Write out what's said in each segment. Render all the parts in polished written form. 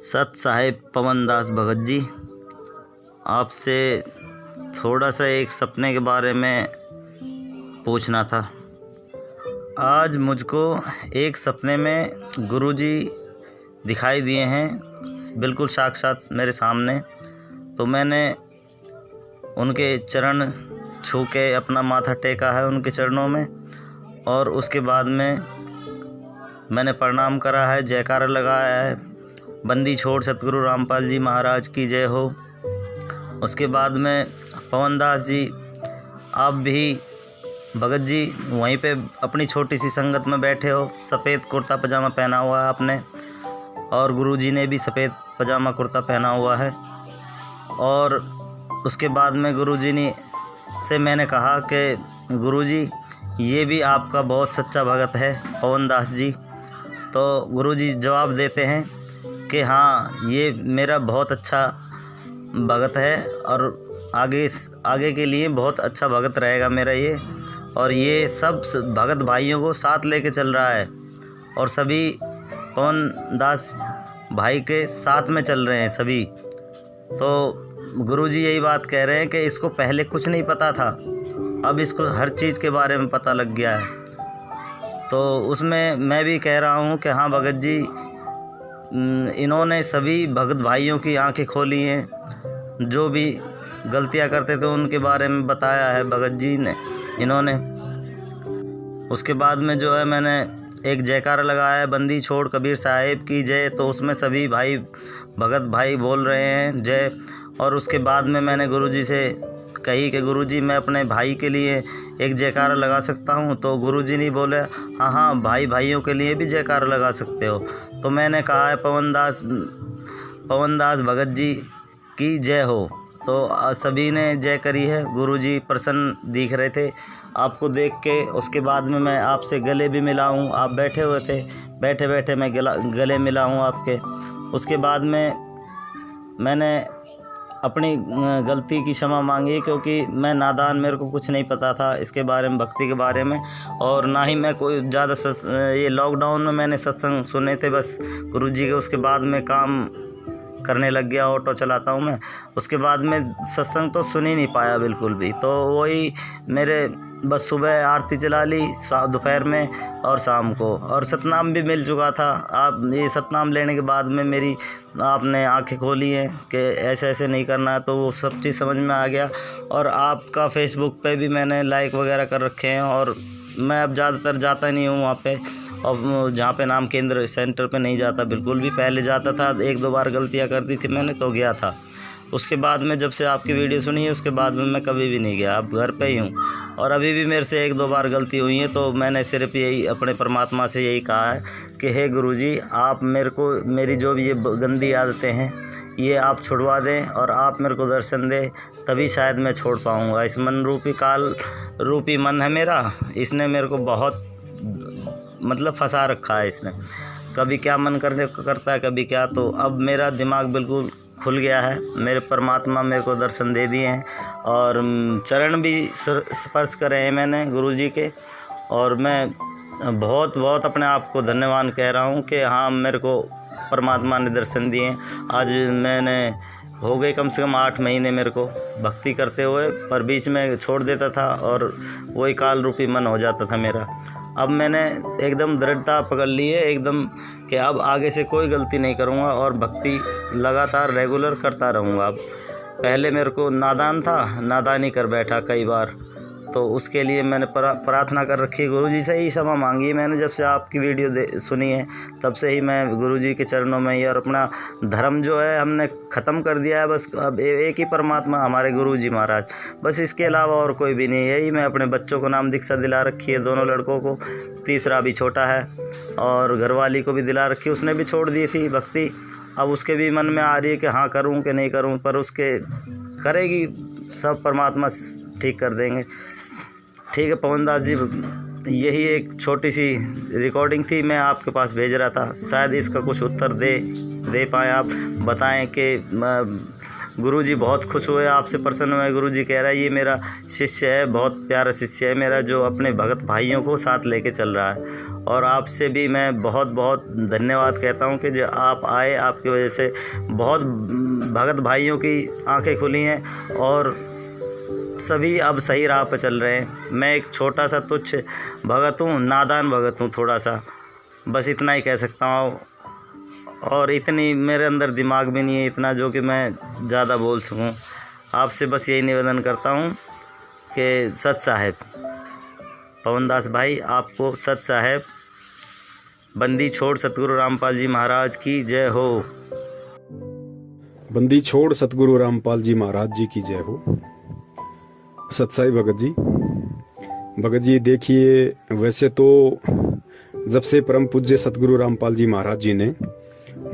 सत साहेब पवन दास भगत जी, आपसे थोड़ा सा एक सपने के बारे में पूछना था। आज मुझको एक सपने में गुरुजी दिखाई दिए हैं, बिल्कुल साक्षात मेरे सामने। तो मैंने उनके चरण छू के अपना माथा टेका है उनके चरणों में, और उसके बाद में मैंने प्रणाम करा है, जयकारा लगाया है, बंदी छोड़ सतगुरु रामपाल जी महाराज की जय हो। उसके बाद में पवन दास जी, आप भी भगत जी वहीं पे अपनी छोटी सी संगत में बैठे हो, सफ़ेद कुर्ता पजामा पहना हुआ है आपने, और गुरुजी ने भी सफ़ेद पजामा कुर्ता पहना हुआ है। और उसके बाद में गुरुजी ने से मैंने कहा कि गुरुजी ये भी आपका बहुत सच्चा भगत है पवन दास जी। तो गुरुजी जवाब देते हैं कि हाँ, ये मेरा बहुत अच्छा भगत है और आगे के लिए बहुत अच्छा भगत रहेगा मेरा ये। और ये सब भगत भाइयों को साथ लेके चल रहा है और सभी पवन दास भाई के साथ में चल रहे हैं सभी। तो गुरुजी यही बात कह रहे हैं कि इसको पहले कुछ नहीं पता था, अब इसको हर चीज़ के बारे में पता लग गया है। तो उसमें मैं भी कह रहा हूँ कि हाँ भगत जी, इन्होंने सभी भगत भाइयों की आंखें खोली हैं। जो भी गलतियां करते थे उनके बारे में बताया है भगत जी ने इन्होंने। उसके बाद में जो है मैंने एक जयकारा लगाया है, बंदी छोड़ कबीर साहिब की जय। तो उसमें सभी भाई भगत भाई बोल रहे हैं जय। और उसके बाद में मैंने गुरुजी से कही कि गुरुजी मैं अपने भाई के लिए एक जयकारा लगा सकता हूँ। तो गुरुजी ने बोले हाँ हाँ, भाई भाइयों के लिए भी जयकारा लगा सकते हो। तो मैंने कहा है पवन दास भगत जी की जय हो। तो सभी ने जय करी है। गुरुजी प्रसन्न दिख रहे थे आपको देख के। उसके बाद में मैं आपसे गले भी मिला हूँ, आप बैठे हुए थे, बैठे बैठे मैं गले मिला हूँ आपके। उसके बाद में मैंने अपनी गलती की क्षमा मांगी, क्योंकि मैं नादान, मेरे को कुछ नहीं पता था इसके बारे में, भक्ति के बारे में। और ना ही मैं कोई ज़्यादा ये लॉकडाउन में मैंने सत्संग सुने थे बस गुरुजी के। उसके बाद में काम करने लग गया, ऑटो चलाता हूँ मैं। उसके बाद में सत्संग तो सुन ही नहीं पाया बिल्कुल भी। तो वही मेरे बस सुबह आरती चला ली, दोपहर में और शाम को, और सतनाम भी मिल चुका था। आप ये सतनाम लेने के बाद में मेरी आपने आंखें खोली हैं कि ऐसे ऐसे नहीं करना है, तो वो सब चीज़ समझ में आ गया। और आपका फेसबुक पे भी मैंने लाइक वगैरह कर रखे हैं। और मैं अब ज़्यादातर जाता नहीं हूँ वहाँ पे, और जहाँ पे नाम केंद्र सेंटर पे नहीं जाता बिल्कुल भी। पहले जाता था, एक दो बार गलतियाँ कर दी थी मैंने तो गया था। उसके बाद में जब से आपकी वीडियो सुनी है उसके बाद में मैं कभी भी नहीं गया, अब घर पे ही हूँ। और अभी भी मेरे से एक दो बार गलती हुई है, तो मैंने सिर्फ यही अपने परमात्मा से यही कहा है कि हे गुरुजी, आप मेरे को मेरी जो भी ये गंदी आदतें हैं ये आप छुड़वा दें और आप मेरे को दर्शन दें, तभी शायद मैं छोड़ पाऊँगा। इस मन रूपी काल रूपी मन है मेरा, इसने मेरे को बहुत मतलब फंसा रखा है इसने। कभी क्या मन करता है, कभी क्या। तो अब मेरा दिमाग बिल्कुल खुल गया है, मेरे परमात्मा मेरे को दर्शन दे दिए हैं और चरण भी स्पर्श करे हैं मैंने गुरुजी के। और मैं बहुत बहुत अपने आप को धन्यवाद कह रहा हूँ कि हाँ, मेरे को परमात्मा ने दर्शन दिए हैं। आज मैंने हो गए कम से कम 8 महीने मेरे को भक्ति करते हुए, पर बीच में छोड़ देता था और वही काल रूपी मन हो जाता था मेरा। अब मैंने एकदम दृढ़ता पकड़ ली है एकदम कि अब आगे से कोई गलती नहीं करूँगा और भक्ति लगातार रेगुलर करता रहूँगा। अब पहले मेरे को नादान था, नादानी कर बैठा कई बार, तो उसके लिए मैंने प्रार्थना कर रखी है गुरुजी से ही क्षमा मांगी है मैंने। जब से आपकी वीडियो सुनी है तब से ही मैं गुरुजी के चरणों में ही, और अपना धर्म जो है हमने ख़त्म कर दिया है। बस अब एक ही परमात्मा हमारे गुरुजी महाराज, बस इसके अलावा और कोई भी नहीं। यही मैं अपने बच्चों को नाम दीक्षा दिला रखी है, दोनों लड़कों को, तीसरा भी छोटा है, और घरवाली को भी दिला रखी, उसने भी छोड़ दी थी भक्ति। अब उसके भी मन में आ रही है कि हाँ करूँ कि नहीं करूँ, पर उसके करेगी, सब परमात्मा ठीक कर देंगे। ठीक है पवन दास जी, यही एक छोटी सी रिकॉर्डिंग थी, मैं आपके पास भेज रहा था। शायद इसका कुछ उत्तर दे पाएँ आप, बताएं कि गुरुजी बहुत खुश हुए, आपसे प्रसन्न हुए। गुरुजी कह रहा है ये मेरा शिष्य है, बहुत प्यारा शिष्य है मेरा, जो अपने भगत भाइयों को साथ लेके चल रहा है। और आपसे भी मैं बहुत बहुत धन्यवाद कहता हूँ कि जो आप आए, आपकी वजह से बहुत भगत भाइयों की आंखें खुली हैं और सभी अब सही राह पर चल रहे हैं। मैं एक छोटा सा तुच्छ भगत हूँ, नादान भगत हूँ थोड़ा सा, बस इतना ही कह सकता हूँ। और इतनी मेरे अंदर दिमाग भी नहीं है इतना जो कि मैं ज़्यादा बोल सकूं। आपसे बस यही निवेदन करता हूं कि सत साहेब पवन दास भाई, आपको सत साहेब बंदी छोड़ सतगुरु रामपाल जी महाराज की जय हो। बंदी छोड़ सतगुरु रामपाल जी महाराज जी की जय हो। सत्साई भगत जी देखिए, वैसे तो जब से परम पूज्य सतगुरु रामपाल जी महाराज जी ने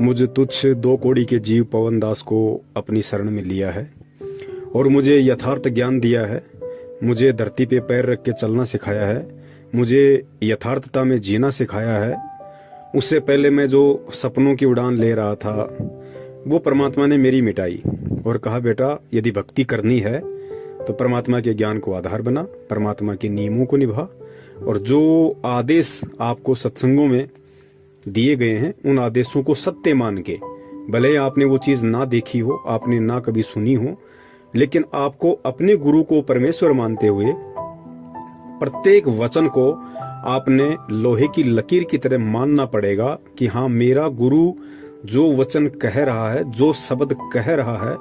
मुझे तुच्छ 2 कौड़ी के जीव पवन दास को अपनी शरण में लिया है और मुझे यथार्थ ज्ञान दिया है, मुझे धरती पे पैर रख के चलना सिखाया है, मुझे यथार्थता में जीना सिखाया है। उससे पहले मैं जो सपनों की उड़ान ले रहा था वो परमात्मा ने मेरी मिटाई और कहा बेटा यदि भक्ति करनी है तो परमात्मा के ज्ञान को आधार बना, परमात्मा के नियमों को निभा और जो आदेश आपको सत्संगों में दिए गए हैं उन आदेशों को सत्य मान के, भले आपने वो चीज ना देखी हो, आपने ना कभी सुनी हो, लेकिन आपको अपने गुरु को परमेश्वर मानते हुए प्रत्येक वचन को आपने लोहे की लकीर की तरह मानना पड़ेगा कि हाँ, मेरा गुरु जो वचन कह रहा है, जो शब्द कह रहा है,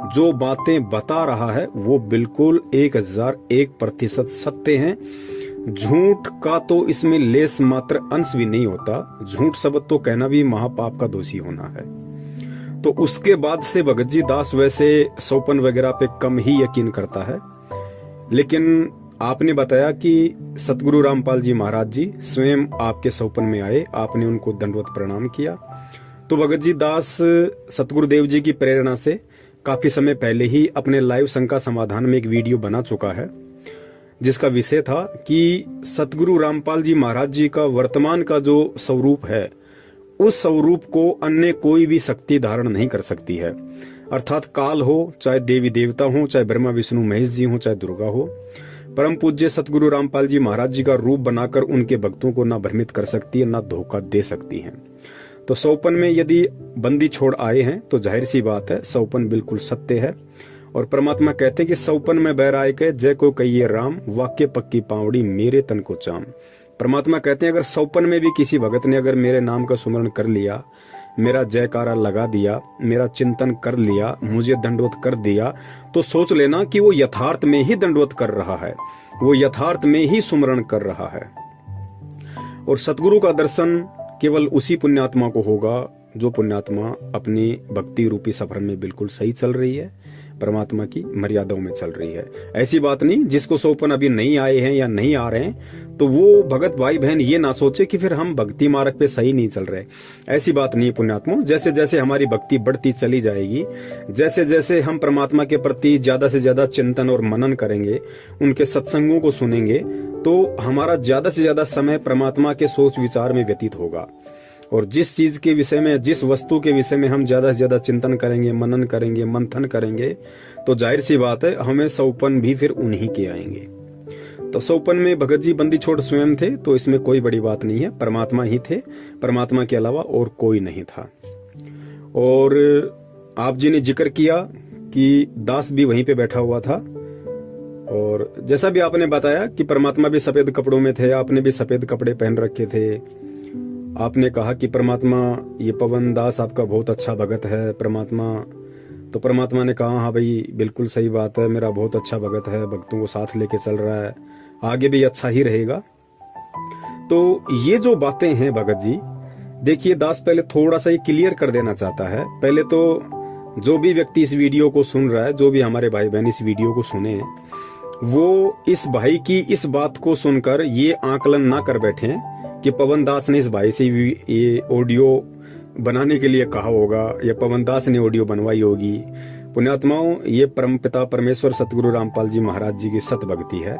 जो बातें बता रहा है वो बिल्कुल 1001% सत्य हैं। झूठ का तो इसमें लेस मात्र अंश भी नहीं होता। झूठ शब्द तो कहना भी महापाप का दोषी होना है। तो उसके बाद से भगत जी दास वैसे सौपन वगैरह पे कम ही यकीन करता है, लेकिन आपने बताया कि सतगुरु रामपाल जी महाराज जी स्वयं आपके सौपन में आए, आपने उनको दंडवत प्रणाम किया। तो भगत जी दास सतगुरुदेव जी की प्रेरणा से काफी समय पहले ही अपने लाइव शंका समाधान में एक वीडियो बना चुका है, जिसका विषय था कि सतगुरु रामपाल जी महाराज जी का वर्तमान का जो स्वरूप है उस स्वरूप को अन्य कोई भी शक्ति धारण नहीं कर सकती है। अर्थात काल हो, चाहे देवी देवता हो, चाहे ब्रह्मा विष्णु महेश जी हो, चाहे दुर्गा हो, परम पूज्य सतगुरु रामपाल जी महाराज जी का रूप बनाकर उनके भक्तों को ना भ्रमित कर सकती है, ना धोखा दे सकती है। तो सौपन में यदि बंदी छोड़ आए हैं तो जाहिर सी बात है सौपन बिल्कुल सत्य है। और परमात्मा कहते हैं कि सौपन में बैराय के जय को कहिए राम, वाक्य पक्की पावड़ी मेरे तन को चाम। परमात्मा कहते हैं अगर सौपन में भी किसी भगत ने अगर मेरे नाम का सुमरण कर लिया, मेरा जयकारा लगा दिया, मेरा चिंतन कर लिया, मुझे दंडवत कर दिया, तो सोच लेना कि वो यथार्थ में ही दंडवत कर रहा है, वो यथार्थ में ही सुमरण कर रहा है। और सतगुरु का दर्शन केवल उसी पुण्यात्मा को होगा जो पुण्यात्मा अपनी भक्ति रूपी सफर में बिल्कुल सही चल रही है, परमात्मा की मर्यादाओं में चल रही है। ऐसी बात नहीं जिसको सौपन अभी नहीं आए हैं या नहीं आ रहे हैं तो वो भगत भाई बहन ये ना सोचे कि फिर हम भक्ति मार्ग पे सही नहीं चल रहे। ऐसी बात नहीं पुण्यात्मा, जैसे जैसे हमारी भक्ति बढ़ती चली जाएगी, जैसे जैसे हम परमात्मा के प्रति ज्यादा से ज्यादा चिंतन और मनन करेंगे, उनके सत्संगों को सुनेंगे, तो हमारा ज्यादा से ज्यादा समय परमात्मा के सोच विचार में व्यतीत होगा। और जिस चीज के विषय में, जिस वस्तु के विषय में हम ज्यादा से ज्यादा चिंतन करेंगे, मनन करेंगे, मंथन करेंगे, तो जाहिर सी बात है हमें सौपन भी फिर उन्हीं के आएंगे। तो सौपन में भगत जी बंदी छोड़ स्वयं थे, तो इसमें कोई बड़ी बात नहीं है, परमात्मा ही थे, परमात्मा के अलावा और कोई नहीं था। और आप जी ने जिक्र किया कि दास भी वहीं पे बैठा हुआ था, और जैसा भी आपने बताया कि परमात्मा भी सफेद कपड़ों में थे, आपने भी सफेद कपड़े पहन रखे थे। आपने कहा कि परमात्मा ये पवन दास आपका बहुत अच्छा भगत है परमात्मा। तो परमात्मा ने कहा हाँ भाई बिल्कुल सही बात है, मेरा बहुत अच्छा भगत है, भक्तों को साथ लेके चल रहा है, आगे भी अच्छा ही रहेगा। तो ये जो बातें हैं भगत जी, देखिए दास पहले थोड़ा सा ये क्लियर कर देना चाहता है। पहले तो जो भी व्यक्ति इस वीडियो को सुन रहा है, जो भी हमारे भाई बहन इस वीडियो को सुने, वो इस भाई की इस बात को सुनकर ये आकलन ना कर बैठे कि पवन दास ने इस भाई से ये ऑडियो बनाने के लिए कहा होगा या पवन दास ने ऑडियो बनवाई होगी। पुण्यात्माओं, ये परमपिता परमेश्वर सतगुरु रामपाल जी महाराज जी की सत भक्ति है,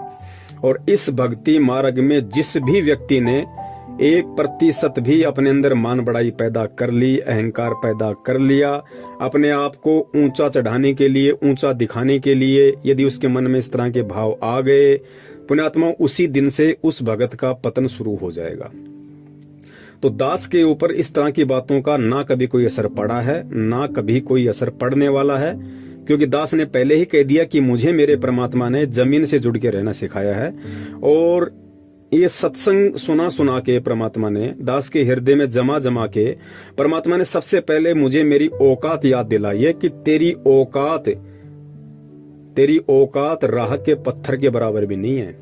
और इस भक्ति मार्ग में जिस भी व्यक्ति ने 1% भी अपने अंदर मान बड़ाई पैदा कर ली, अहंकार पैदा कर लिया, अपने आप को ऊंचा चढ़ाने के लिए, ऊंचा दिखाने के लिए यदि उसके मन में इस तरह के भाव आ गए, पुण्यात्मा, उसी दिन से उस भगत का पतन शुरू हो जाएगा। तो दास के ऊपर इस तरह की बातों का ना कभी कोई असर पड़ा है, ना कभी कोई असर पड़ने वाला है, क्योंकि दास ने पहले ही कह दिया कि मुझे मेरे परमात्मा ने जमीन से जुड़ के रहना सिखाया है। और ये सत्संग सुना सुना के परमात्मा ने दास के हृदय में जमा जमा के परमात्मा ने सबसे पहले मुझे मेरी औकात याद दिलाई है कि तेरी औकात राह के पत्थर के बराबर भी नहीं है,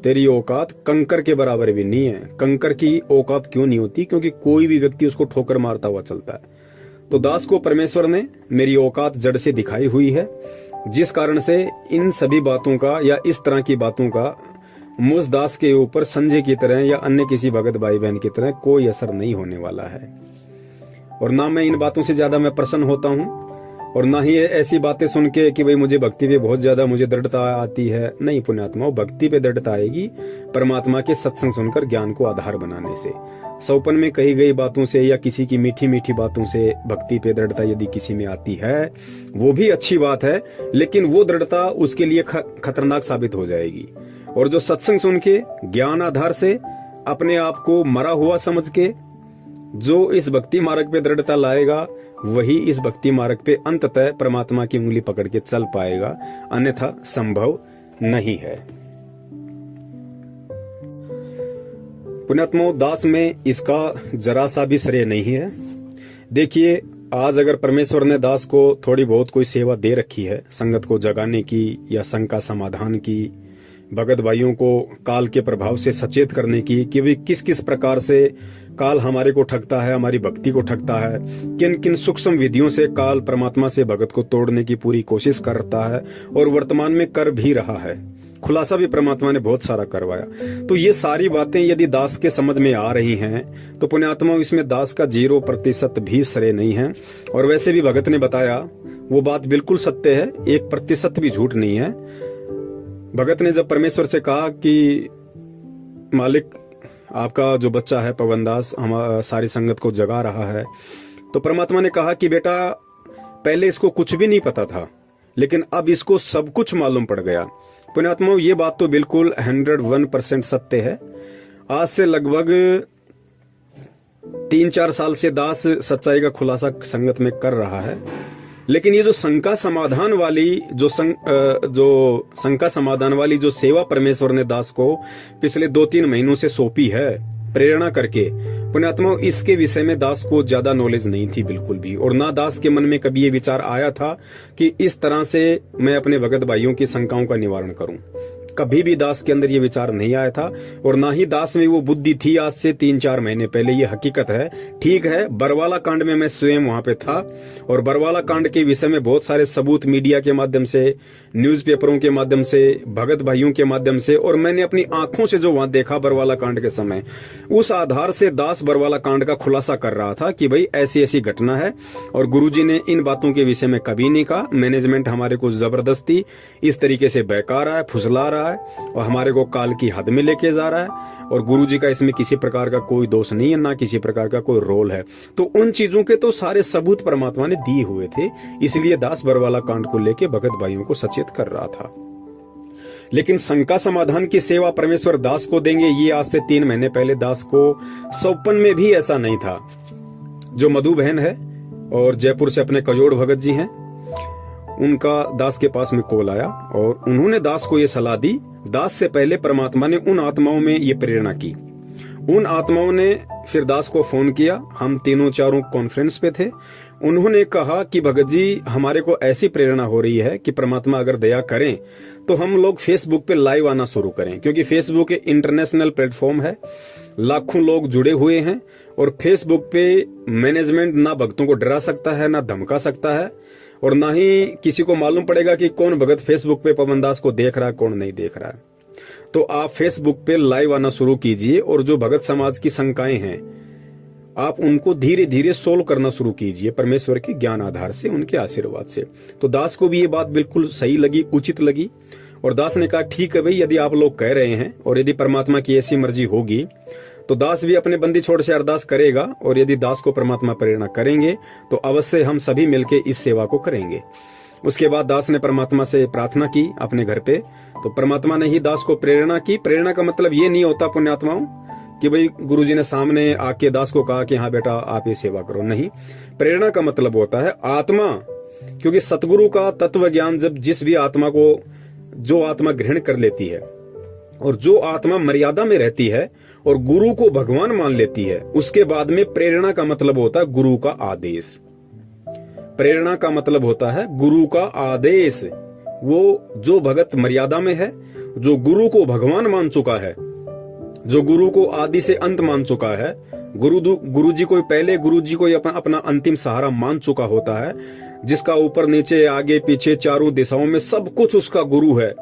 तेरी औकात कंकर के बराबर भी नहीं है। कंकर की औकात क्यों नहीं होती? क्योंकि कोई भी व्यक्ति उसको ठोकर मारता हुआ चलता है। तो दास को परमेश्वर ने मेरी औकात जड़ से दिखाई हुई है, जिस कारण से इन सभी बातों का या इस तरह की बातों का मुझ दास के ऊपर संजय की तरह या अन्य किसी भगत भाई बहन की तरह कोई असर नहीं होने वाला है। और ना मैं इन बातों से ज्यादा मैं प्रसन्न होता हूं, और ना ही ऐसी बातें सुन के कि भाई मुझे भक्ति पे बहुत ज्यादा मुझे दृढ़ता आती है। नहीं पुण्यात्मा, भक्ति पे दृढ़ता आएगी परमात्मा के सत्संग सुनकर, ज्ञान को आधार बनाने से। सौपन में कही गई बातों से या किसी की मीठी मीठी बातों से भक्ति पे दृढ़ता यदि किसी में आती है, वो भी अच्छी बात है, लेकिन वो दृढ़ता उसके लिए खतरनाक साबित हो जाएगी। और जो सत्संग सुन के ज्ञान आधार से अपने आप को मरा हुआ समझ के जो इस भक्ति मार्ग पे दृढ़ता लाएगा, वही इस भक्ति मार्ग पे अंततः परमात्मा की उंगली पकड़ के चल पाएगा, अन्यथा संभव नहीं है। पुण्यात्मो, दास में इसका जरा सा भी श्रेय नहीं है। देखिए, आज अगर परमेश्वर ने दास को थोड़ी बहुत कोई सेवा दे रखी है, संगत को जगाने की या शंका समाधान की, भगत भाइयों को काल के प्रभाव से सचेत करने की कि वे किस किस प्रकार से काल हमारे को ठगता है, हमारी भक्ति को ठगता है, किन किन सूक्ष्म विधियों से काल परमात्मा से भगत को तोड़ने की पूरी कोशिश करता है और वर्तमान में कर भी रहा है। खुलासा भी परमात्मा ने बहुत सारा करवाया। तो ये सारी बातें यदि दास के समझ में आ रही हैं, तो पुण्यात्मा, इसमें दास का 0% भी श्रेय नहीं है। और वैसे भी भगत ने बताया वो बात बिल्कुल सत्य है, 1% भी झूठ नहीं है। भगत ने जब परमेश्वर से कहा कि मालिक, आपका जो बच्चा है पवन दास हमारी सारी संगत को जगा रहा है, तो परमात्मा ने कहा कि बेटा, पहले इसको कुछ भी नहीं पता था, लेकिन अब इसको सब कुछ मालूम पड़ गया। पुण्यात्मा, ये बात तो बिल्कुल 101% सत्य है। आज से लगभग 3-4 साल से दास सच्चाई का खुलासा संगत में कर रहा है, लेकिन ये जो शंका समाधान वाली जो शंका समाधान वाली जो सेवा परमेश्वर ने दास को पिछले 2-3 महीनों से सौंपी है प्रेरणा करके, पुण्यात्मा, इसके विषय में दास को ज्यादा नॉलेज नहीं थी बिल्कुल भी। और ना दास के मन में कभी ये विचार आया था कि इस तरह से मैं अपने भगत भाइयों की शंकाओं का निवारण करूं। कभी भी दास के अंदर ये विचार नहीं आया था, और ना ही दास में वो बुद्धि थी आज से 3-4 महीने पहले। ये हकीकत है। ठीक है, बरवाला कांड में मैं स्वयं वहां पे था, और बरवाला कांड के विषय में बहुत सारे सबूत मीडिया के माध्यम से, न्यूज़पेपरों के माध्यम से, भगत भाइयों के माध्यम से, और मैंने अपनी आंखों से जो वहां देखा बरवाला कांड के समय, उस आधार से दास बरवाला कांड का खुलासा कर रहा था कि भाई ऐसी ऐसी घटना है। और गुरुजी ने इन बातों के विषय में कभी नहीं कहा। मैनेजमेंट हमारे को जबरदस्ती इस तरीके से बहका रहा है, फुसला रहा है, और हमारे को काल की हद में लेके जा रहा है। और गुरुजी का इसमें किसी प्रकार का कोई दोष नहीं है, ना किसी प्रकार का कोई रोल है। तो उन चीजों के तो सारे सबूत परमात्मा ने दिए हुए थे, इसलिए दास बरवाला कांड को लेके भगत भाइयों को सचेत कर रहा था। लेकिन शंका समाधान की सेवा परमेश्वर दास को देंगे, ये आज से 3 महीने पहले दास को सौपन में भी ऐसा नहीं था। जो मधु बहन है और जयपुर से अपने कजोड़ भगत जी हैं, उनका दास के पास में कॉल आया और उन्होंने दास को ये सलाह दी। दास से पहले परमात्मा ने उन आत्माओं में ये प्रेरणा की। उन आत्माओं ने फिर दास को फोन किया। हम 3-4 कॉन्फ्रेंस पे थे। उन्होंने कहा कि भगत जी, हमारे को ऐसी प्रेरणा हो रही है कि परमात्मा अगर दया करें तो हम लोग फेसबुक पे लाइव आना शुरू करें, क्योंकि फेसबुक एक इंटरनेशनल प्लेटफॉर्म है, लाखों लोग जुड़े हुए हैं। और फेसबुक पे मैनेजमेंट ना भक्तों को डरा सकता है, ना धमका सकता है, और ना ही किसी को मालूम पड़ेगा कि कौन भगत फेसबुक पे पवन दास को देख रहा है, कौन नहीं देख रहा है। तो आप फेसबुक पे लाइव आना शुरू कीजिए, और जो भगत समाज की शंकाएं हैं आप उनको धीरे धीरे सोल्व करना शुरू कीजिए, परमेश्वर के ज्ञान आधार से, उनके आशीर्वाद से। तो दास को भी ये बात बिल्कुल सही लगी, उचित लगी। और दास ने कहा, ठीक है भाई, यदि आप लोग कह रहे हैं और यदि परमात्मा की ऐसी मर्जी होगी तो दास भी अपने बंदी छोड़ से अरदास करेगा, और यदि दास को परमात्मा प्रेरणा करेंगे तो अवश्य हम सभी मिलके इस सेवा को करेंगे। उसके बाद दास ने परमात्मा से प्रार्थना की अपने घर पे, तो परमात्मा ने ही दास को प्रेरणा की। प्रेरणा का मतलब ये नहीं होता पुण्यात्माओं कि भाई गुरुजी ने सामने आके दास को कहा कि हाँ बेटा आप ये सेवा करो, नहीं। प्रेरणा का मतलब होता है आत्मा, क्योंकि सतगुरु का तत्व ज्ञान जब जिस भी आत्मा को, जो आत्मा ग्रहण कर लेती है और जो आत्मा मर्यादा में रहती है और गुरु को भगवान मान लेती है, उसके बाद में प्रेरणा का मतलब होता है गुरु का आदेश। प्रेरणा का मतलब होता है गुरु का आदेश। वो जो भगत मर्यादा में है, जो गुरु को भगवान मान चुका है, जो गुरु को आदि से अंत मान चुका है, गुरु जी को पहले, गुरु जी को अपना अंतिम सहारा मान चुका होता है, जिसका ऊपर नीचे आगे पीछे चारों दिशाओं में सब कुछ उसका गुरु है।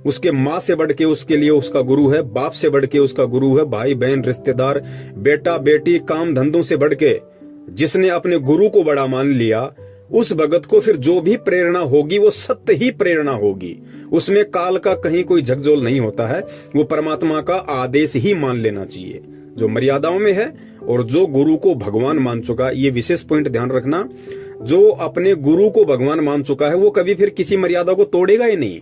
उसके माँ से बढ़ के उसके लिए उसका गुरु है, बाप से बढ़ के उसका गुरु है, भाई बहन रिश्तेदार बेटा बेटी काम धंधों से बढ़ के जिसने अपने गुरु को बड़ा मान लिया, उस भगत को फिर जो भी प्रेरणा होगी वो सत्य ही प्रेरणा होगी। उसमें काल का कहीं कोई झकझोल नहीं होता है, वो परमात्मा का आदेश ही मान लेना चाहिए, जो मर्यादाओं में है और जो गुरु को भगवान मान चुका। ये विशेष पॉइंट ध्यान रखना, जो अपने गुरु को भगवान मान चुका है वो कभी फिर किसी मर्यादा को तोड़ेगा ही नहीं।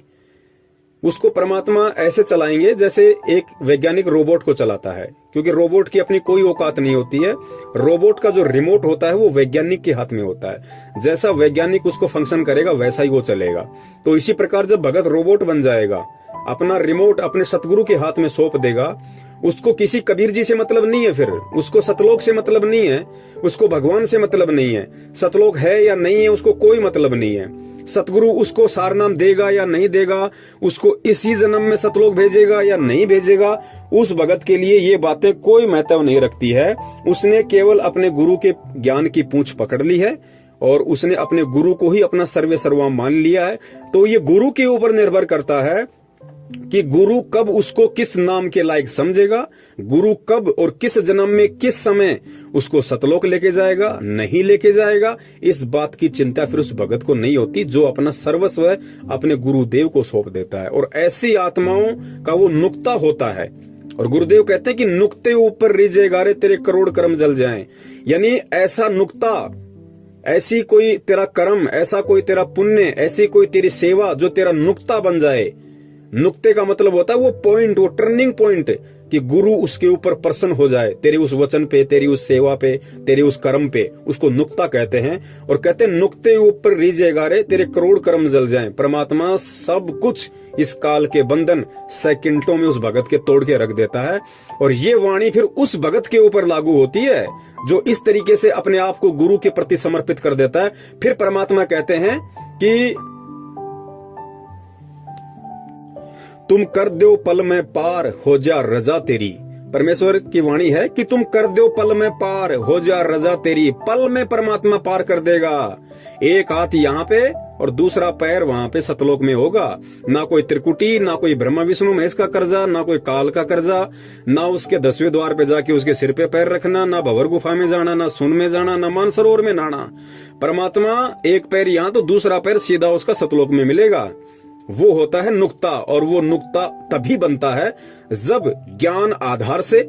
उसको परमात्मा ऐसे चलाएंगे जैसे एक वैज्ञानिक रोबोट को चलाता है, क्योंकि रोबोट की अपनी कोई औकात नहीं होती है। रोबोट का जो रिमोट होता है वो वैज्ञानिक के हाथ में होता है। जैसा वैज्ञानिक उसको फंक्शन करेगा वैसा ही वो चलेगा। तो इसी प्रकार जब भगत रोबोट बन जाएगा, अपना रिमोट अपने सतगुरु के हाथ में सौंप देगा, उसको किसी कबीर जी से मतलब नहीं है, फिर उसको सतलोक से मतलब नहीं है, उसको भगवान से मतलब नहीं है, सतलोक है या नहीं है उसको कोई मतलब नहीं है। सतगुरु उसको सारनाम देगा या नहीं देगा, उसको इसी जन्म में सतलोक भेजेगा या नहीं भेजेगा, उस भगत के लिए ये बातें कोई महत्व नहीं रखती है। उसने केवल अपने गुरु के ज्ञान की पूंछ पकड़ ली है और उसने अपने गुरु को ही अपना सर्वे सर्वा मान लिया है। तो ये गुरु के ऊपर निर्भर करता है कि गुरु कब उसको किस नाम के लायक समझेगा, गुरु कब और किस जन्म में किस समय उसको सतलोक लेके जाएगा, नहीं लेके जाएगा, इस बात की चिंता फिर उस भगत को नहीं होती, जो अपना सर्वस्व अपने गुरुदेव को सौंप देता है। और ऐसी आत्माओं का वो नुक्ता होता है। और गुरुदेव कहते हैं कि नुक्ते ऊपर रिझे गारे तेरे करोड़ कर्म जल जाएं। यानी ऐसा नुक्ता, ऐसी कोई तेरा कर्म, ऐसा कोई तेरा पुण्य, ऐसी कोई तेरी सेवा जो तेरा नुक्ता बन जाए। नुक्ते का मतलब होता है वो पॉइंट, वो टर्निंग पॉइंट, कि गुरु उसके ऊपर प्रसन्न हो जाए, तेरे उस वचन पे, तेरी उस सेवा पे, तेरे उस कर्म पे, उसको नुक्ता कहते हैं। और कहते हैं नुक्ते ऊपर रीझे गारे तेरे करोड़ कर्म जल जाएं। परमात्मा सब कुछ इस काल के बंधन सेकंडों में उस भगत के तोड़ के रख देता है। और ये वाणी फिर उस भगत के ऊपर लागू होती है जो इस तरीके से अपने आप को गुरु के प्रति समर्पित कर देता है। फिर परमात्मा कहते हैं कि तुम कर दो पल में पार हो जा रजा तेरी। परमेश्वर की वाणी है कि तुम कर दो पल में पार हो जा रजा तेरी। पल में परमात्मा पार कर देगा। एक हाथ यहाँ पे और दूसरा पैर वहां पे सतलोक में होगा। ना कोई त्रिकुटी, ना कोई ब्रह्मा विष्णु महेश का कर्जा, ना कोई काल का कर्जा, ना उसके 10वें द्वार पे जाके उसके सिर पे पैर रखना, ना भंवर गुफा में जाना, ना सुन में जाना, ना मानसरोवर में नहाना। परमात्मा एक पैर यहाँ तो दूसरा पैर सीधा उसका सतलोक में मिलेगा। वो होता है नुक्ता। और वो नुक्ता तभी बनता है जब ज्ञान आधार से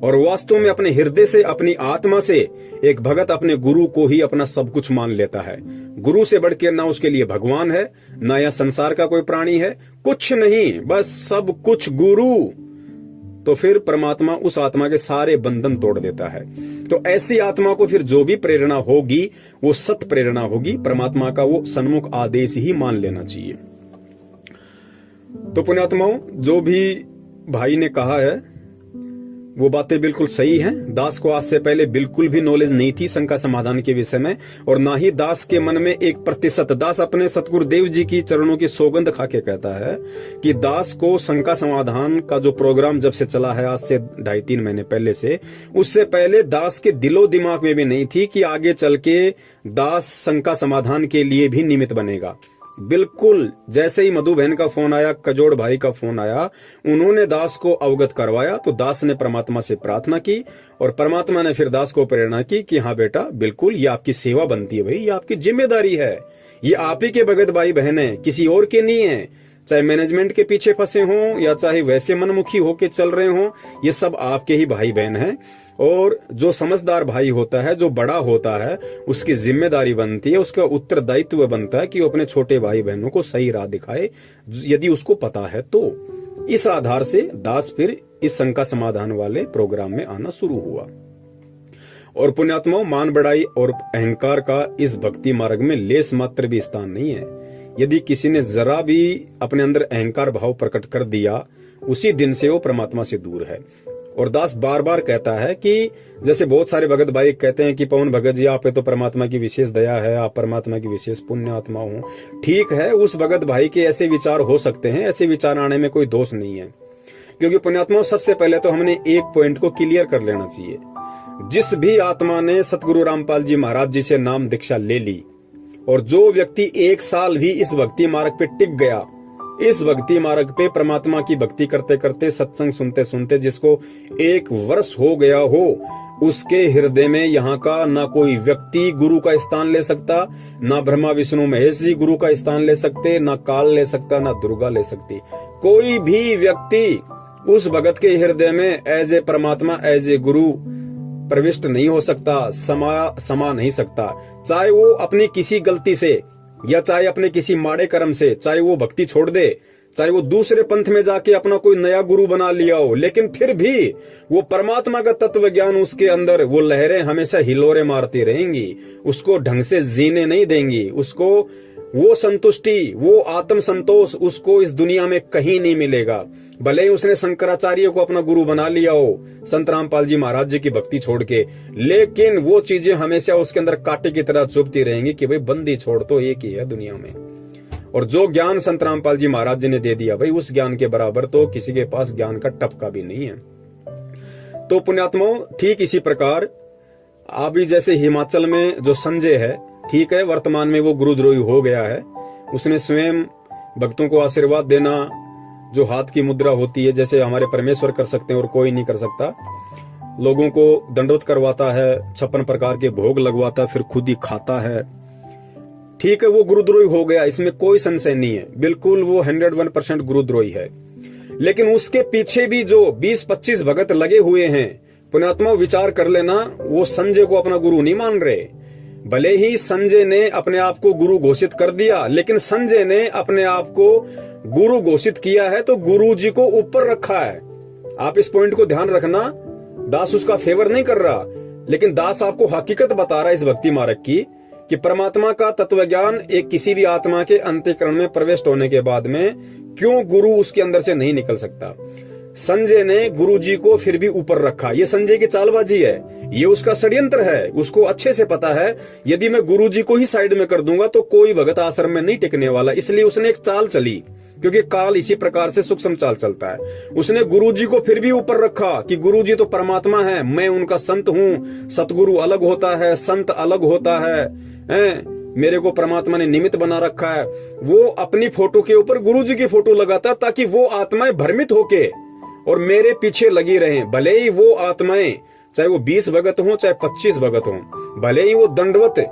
और वास्तव में अपने हृदय से, अपनी आत्मा से एक भगत अपने गुरु को ही अपना सब कुछ मान लेता है। गुरु से बढ़कर ना उसके लिए भगवान है, ना या संसार का कोई प्राणी है, कुछ नहीं, बस सब कुछ गुरु। तो फिर परमात्मा उस आत्मा के सारे बंधन तोड़ देता है। तो ऐसी आत्मा को फिर जो भी प्रेरणा होगी वो सत प्रेरणा होगी, परमात्मा का वो सन्मुख आदेश ही मान लेना चाहिए। तो पुण्यात्माओं, जो भी भाई ने कहा है वो बातें बिल्कुल सही हैं। दास को आज से पहले बिल्कुल भी नॉलेज नहीं थी शंका समाधान के विषय में, और ना ही दास के मन में 1%। दास अपने सतगुरुदेव जी की चरणों की सौगंध खा के कहता है कि दास को शंका समाधान का जो प्रोग्राम जब से चला है आज से 2.5-3 महीने पहले से, उससे पहले दास के दिलो दिमाग में भी नहीं थी कि आगे चल के दास शंका समाधान के लिए भी निमित्त बनेगा। बिल्कुल जैसे ही मधु बहन का फोन आया, कजोड़ भाई का फोन आया, उन्होंने दास को अवगत करवाया, तो दास ने परमात्मा से प्रार्थना की और परमात्मा ने फिर दास को प्रेरणा की कि हाँ बेटा, बिल्कुल ये आपकी सेवा बनती है भाई, ये आपकी जिम्मेदारी है, ये आप ही के भगत भाई बहन है, किसी और के नहीं है। चाहे मैनेजमेंट के पीछे फंसे हों या चाहे वैसे मनमुखी होके चल रहे हों, ये सब आपके ही भाई बहन हैं। और जो समझदार भाई होता है, जो बड़ा होता है, उसकी जिम्मेदारी बनती है, उसका उत्तरदायित्व बनता है कि वो अपने छोटे भाई बहनों को सही राह दिखाए, यदि उसको पता है तो। इस आधार से दास फिर इस शंका समाधान वाले प्रोग्राम में आना शुरू हुआ। और पुण्यात्माओं, मान बढ़ाई और अहंकार का इस भक्ति मार्ग में लेस मात्र भी स्थान नहीं है। यदि किसी ने जरा भी अपने अंदर अहंकार भाव प्रकट कर दिया, उसी दिन से वो परमात्मा से दूर है। और दास बार बार कहता है कि जैसे बहुत सारे भगत भाई कहते हैं कि पवन भगत जी, आप पे तो परमात्मा की विशेष दया है, आप परमात्मा की विशेष पुण्य आत्मा हो। ठीक है, उस भगत भाई के ऐसे विचार हो सकते हैं, ऐसे विचार आने में कोई दोष नहीं है। क्योंकि पुण्यात्माओं, सबसे पहले तो हमने एक पॉइंट को क्लियर कर लेना चाहिए। जिस भी आत्मा ने सतगुरु रामपाल जी महाराज जी से नाम दीक्षा ले ली, और जो व्यक्ति 1 साल भी इस भक्ति मार्ग पे टिक गया, इस भक्ति मार्ग पे परमात्मा की भक्ति करते करते, सत्संग सुनते सुनते जिसको 1 वर्ष हो गया हो, उसके हृदय में यहाँ का ना कोई व्यक्ति गुरु का स्थान ले सकता, ना ब्रह्मा विष्णु महेश जी गुरु का स्थान ले सकते, ना काल ले सकता, ना दुर्गा ले सकती। कोई भी व्यक्ति उस भगत के हृदय में एज ए परमात्मा, एज ए गुरु प्रविष्ट नहीं हो सकता, समा नहीं सकता। चाहे वो अपनी किसी गलती से या चाहे अपने किसी माड़े कर्म से, चाहे वो भक्ति छोड़ दे, चाहे वो दूसरे पंथ में जाके अपना कोई नया गुरु बना लिया हो, लेकिन फिर भी वो परमात्मा का तत्व ज्ञान उसके अंदर, वो लहरें हमेशा हिलोरे मारती रहेंगी, उसको ढंग से जीने नहीं देंगी, उसको वो संतुष्टि, वो आत्म संतोष उसको इस दुनिया में कहीं नहीं मिलेगा। भले ही उसने शंकराचार्य को अपना गुरु बना लिया हो, संत रामपाल जी महाराज जी की भक्ति छोड़ के, लेकिन वो चीजें हमेशा उसके अंदर कांटे की तरह चुभती रहेंगी कि भाई बंदी छोड़ तो एक ही है दुनिया में। और जो ज्ञान संत रामपाल जी महाराज जी ने दे दिया, भाई उस ज्ञान के बराबर तो किसी के पास ज्ञान का टपका भी नहीं है। तो पुण्यात्माओं, ठीक इसी प्रकार अभी जैसे हिमाचल में जो संजय है, ठीक है, वर्तमान में वो गुरुद्रोही हो गया है। उसने स्वयं भक्तों को आशीर्वाद देना, जो हाथ की मुद्रा होती है, जैसे हमारे परमेश्वर कर सकते हैं और कोई नहीं कर सकता, लोगों को दंडवत करवाता है, 56 प्रकार के भोग लगवाता है, फिर खुद ही खाता है। ठीक है, वो गुरुद्रोही हो गया, इसमें कोई संशय नहीं है, बिल्कुल वो 101% गुरुद्रोही है। लेकिन उसके पीछे भी जो 20-25 भगत लगे हुए हैं, पुण्यात्मा विचार कर लेना, वो संजय को अपना गुरु नहीं मान रहे। भले ही संजय ने अपने आप को गुरु घोषित कर दिया, लेकिन संजय ने अपने आप को गुरु घोषित किया है तो गुरु जी को ऊपर रखा है। आप इस पॉइंट को ध्यान रखना। दास उसका फेवर नहीं कर रहा, लेकिन दास आपको हकीकत बता रहा है इस भक्ति मार्ग की, कि परमात्मा का तत्व ज्ञान एक किसी भी आत्मा के अंतःकरण में प्रविष्ट होने के बाद में क्यों गुरु उसके अंदर से नहीं निकल सकता। संजय ने गुरु जी को फिर भी ऊपर रखा। ये संजय की चालबाजी है, ये उसका षड्यंत्र है। उसको अच्छे से पता है यदि मैं गुरु जी को ही साइड में कर दूंगा तो कोई भगत आश्रम में नहीं टिकने वाला। इसलिए उसने एक चाल चली, क्योंकि काल इसी प्रकार से सूक्ष्म चाल चलता है। उसने गुरु जी को फिर भी ऊपर रखा कि गुरु जी तो परमात्मा है, मैं उनका संत हूँ। सतगुरु अलग होता है, संत अलग होता है, मेरे को परमात्मा ने निमित्त बना रखा है। वो अपनी फोटो के ऊपर गुरु जी की फोटो लगाता ताकि वो आत्माएं भ्रमित होके और मेरे पीछे लगी रहें। भले ही वो आत्माएं, चाहे वो 20 भगत हों चाहे 25 भगत हों, भले ही वो दंडवत